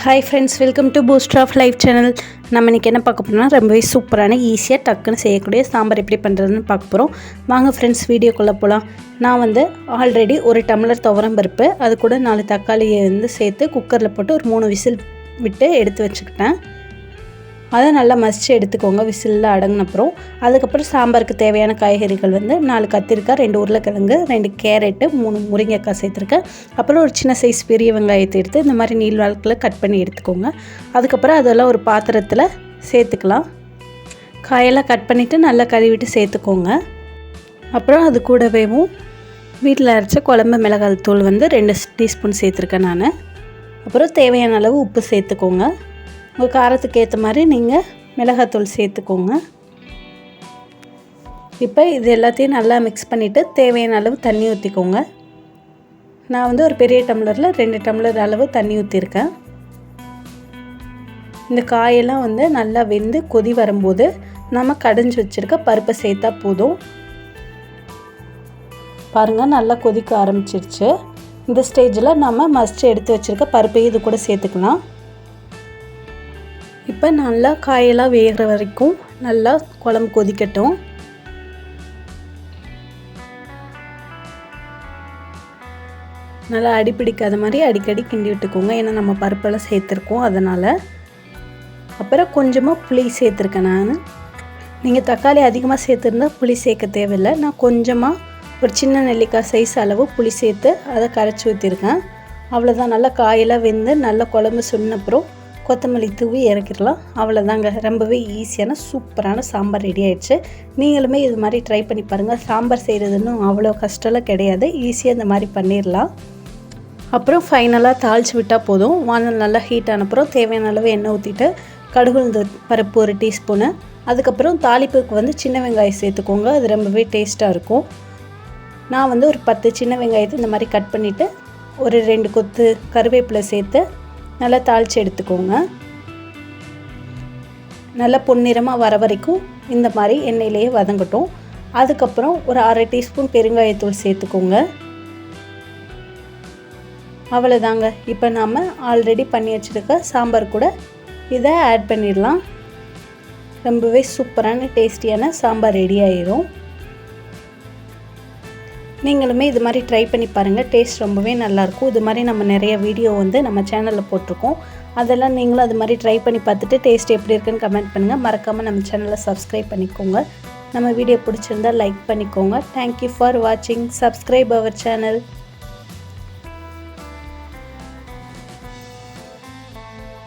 Hi friends, welcome to boost of life channel. நம்ம இன்றைக்கி என்ன பார்க்க போகிறோம்னா ரொம்பவே சூப்பரான ஈஸியாக டக்குன்னு செய்யக்கூடிய சாம்பார் எப்படி பண்ணுறதுன்னு பார்க்க போகிறோம். வாங்க ஃப்ரெண்ட்ஸ், வீடியோக்குள்ளே போகலாம். நான் ஆல்ரெடி ஒரு டம்ளர் துவரம் பருப்பு, அது கூட 4 தக்காளியை சேர்த்து குக்கரில் போட்டு ஒரு 3 விசில் விட்டு எடுத்து வச்சுக்கிட்டேன். அதை நல்லா மசித்து எடுத்துக்கோங்க விசிலில் அடங்கினப்புறம். அதுக்கப்புறம் சாம்பாருக்கு தேவையான காய்கறிகள் 4 கத்திரிக்காய், 2 உருளைக்கிழங்கு, 2 கேரட்டு, 3 முருங்கைக்காய் சேர்த்துருக்கேன். அப்புறம் ஒரு சின்ன சைஸ் பெரிய வெங்காயத்தை எடுத்து இந்த மாதிரி நீள் வாக்கில் கட் பண்ணி எடுத்துக்கோங்க. அதுக்கப்புறம் அதெல்லாம் ஒரு பாத்திரத்தில் சேர்த்துக்கலாம். காயெல்லாம் கட் பண்ணிவிட்டு நல்லா கழுவிட்டு சேர்த்துக்கோங்க. அப்புறம் அது கூடவேவும் வீட்டில் அரைச்ச குழம்பு மிளகாய் தூள் 2 டீஸ்பூன் சேர்த்துருக்கேன் நான். அப்புறம் தேவையான அளவு உப்பு சேர்த்துக்கோங்க. உங்கள் காரத்துக்கு ஏற்ற மாதிரி நீங்கள் மிளகாத்தூள் சேர்த்துக்கோங்க. இப்போ இது எல்லாத்தையும் நல்லா மிக்ஸ் பண்ணிவிட்டு தேவையான அளவு தண்ணி ஊற்றிக்கோங்க. நான் ஒரு பெரிய டம்ளரில் 2 டம்ளர் அளவு தண்ணி ஊற்றிருக்கேன். இந்த காயெல்லாம் நல்லா வெந்து கொதி வரும்போது நம்ம கடைஞ்சி வச்சுருக்க பருப்பை சேர்த்தா போதும். பாருங்கள், நல்லா கொதிக்க ஆரம்பிச்சிருச்சு. இந்த ஸ்டேஜில் நம்ம மசிச்சு எடுத்து வச்சுருக்க பருப்பையும் இது கூட சேர்த்துக்கலாம். இப்போ நல்லா காயெல்லாம் வேகிற வரைக்கும் நல்லா குழம்பு கொதிக்கட்டும். நல்லா அடிப்பிடிக்காத மாதிரி அடிக்கடி கிண்டி விட்டுக்கோங்க, ஏன்னா நம்ம பருப்பெல்லாம் சேர்த்துருக்கோம் அதனால். அப்புறம் கொஞ்சமாக புளி சேர்த்துருக்கேன் நான். நீங்கள் தக்காளி அதிகமாக சேர்த்துருந்தா புளி சேர்க்க தேவையில்லை. நான் கொஞ்சமாக ஒரு சின்ன நெல்லிக்காய் சைஸ் அளவு புளி சேர்த்து அதை கரைச்சி ஊற்றிருக்கேன். அவ்வளோதான். நல்லா காயெல்லாம் வெந்து நல்லா குழம்பு சொன்னப்புறம் கொத்தமல்லி தூவி இறக்கிடலாம். அவ்வளோதாங்க, ரொம்பவே ஈஸியான சூப்பரான சாம்பார் ரெடி ஆகிடுச்சு. நீங்களுமே இது மாதிரி ட்ரை பண்ணி பாருங்கள். சாம்பார் செய்கிறதுன்னு அவ்வளோ கஷ்டம்லாம் கிடையாது, ஈஸியாக இந்த மாதிரி பண்ணிடலாம். அப்புறம் ஃபைனலாக தாளித்து விட்டால் போதும். வானல் நல்லா ஹீட் ஆனப்புறம் தேவையான அளவு எண்ணெய் ஊற்றிட்டு கடுகு பருப்பு 1 டீஸ்பூனு, அதுக்கப்புறம் தாளிப்புக்கு சின்ன வெங்காயம் சேர்த்துக்கோங்க. அது ரொம்பவே டேஸ்ட்டாக இருக்கும். நான் ஒரு 10 சின்ன வெங்காயத்தை இந்த மாதிரி கட் பண்ணிவிட்டு ஒரு 2 கொத்து கருவேப்பிலை சேர்த்து நல்லா தாளித்து எடுத்துக்கோங்க. நல்லா பொன்னிறமாக வர வரைக்கும் இந்த மாதிரி எண்ணெயிலேயே வதங்கட்டும். அதுக்கப்புறம் ஒரு 1/2 டீஸ்பூன் பெருங்காயத்தூள் சேர்த்துக்கோங்க. அவ்வளோதாங்க. இப்போ நாம் ஆல்ரெடி பண்ணி வச்சுருக்க சாம்பார் கூட இதை ஆட் பண்ணிடலாம். ரொம்பவே சூப்பரான டேஸ்டியான சாம்பார் ரெடி ஆயிரும். நீங்களுமே இது மாதிரி ட்ரை பண்ணி பாருங்கள். டேஸ்ட் ரொம்பவே நல்லாயிருக்கும். இது மாதிரி நம்ம நிறைய வீடியோ நம்ம சேனலில் போட்டிருக்கோம். அதெல்லாம் நீங்களும் அது மாதிரி ட்ரை பண்ணி பார்த்துட்டு டேஸ்ட் எப்படி இருக்குன்னு கமெண்ட் பண்ணுங்கள். மறக்காமல் நம்ம சேனலை சப்ஸ்கிரைப் பண்ணிக்கோங்க. நம்ம வீடியோ பிடிச்சிருந்தால் லைக் பண்ணிக்கோங்க. தேங்க்யூ ஃபார் வாட்சிங். Subscribe our channel.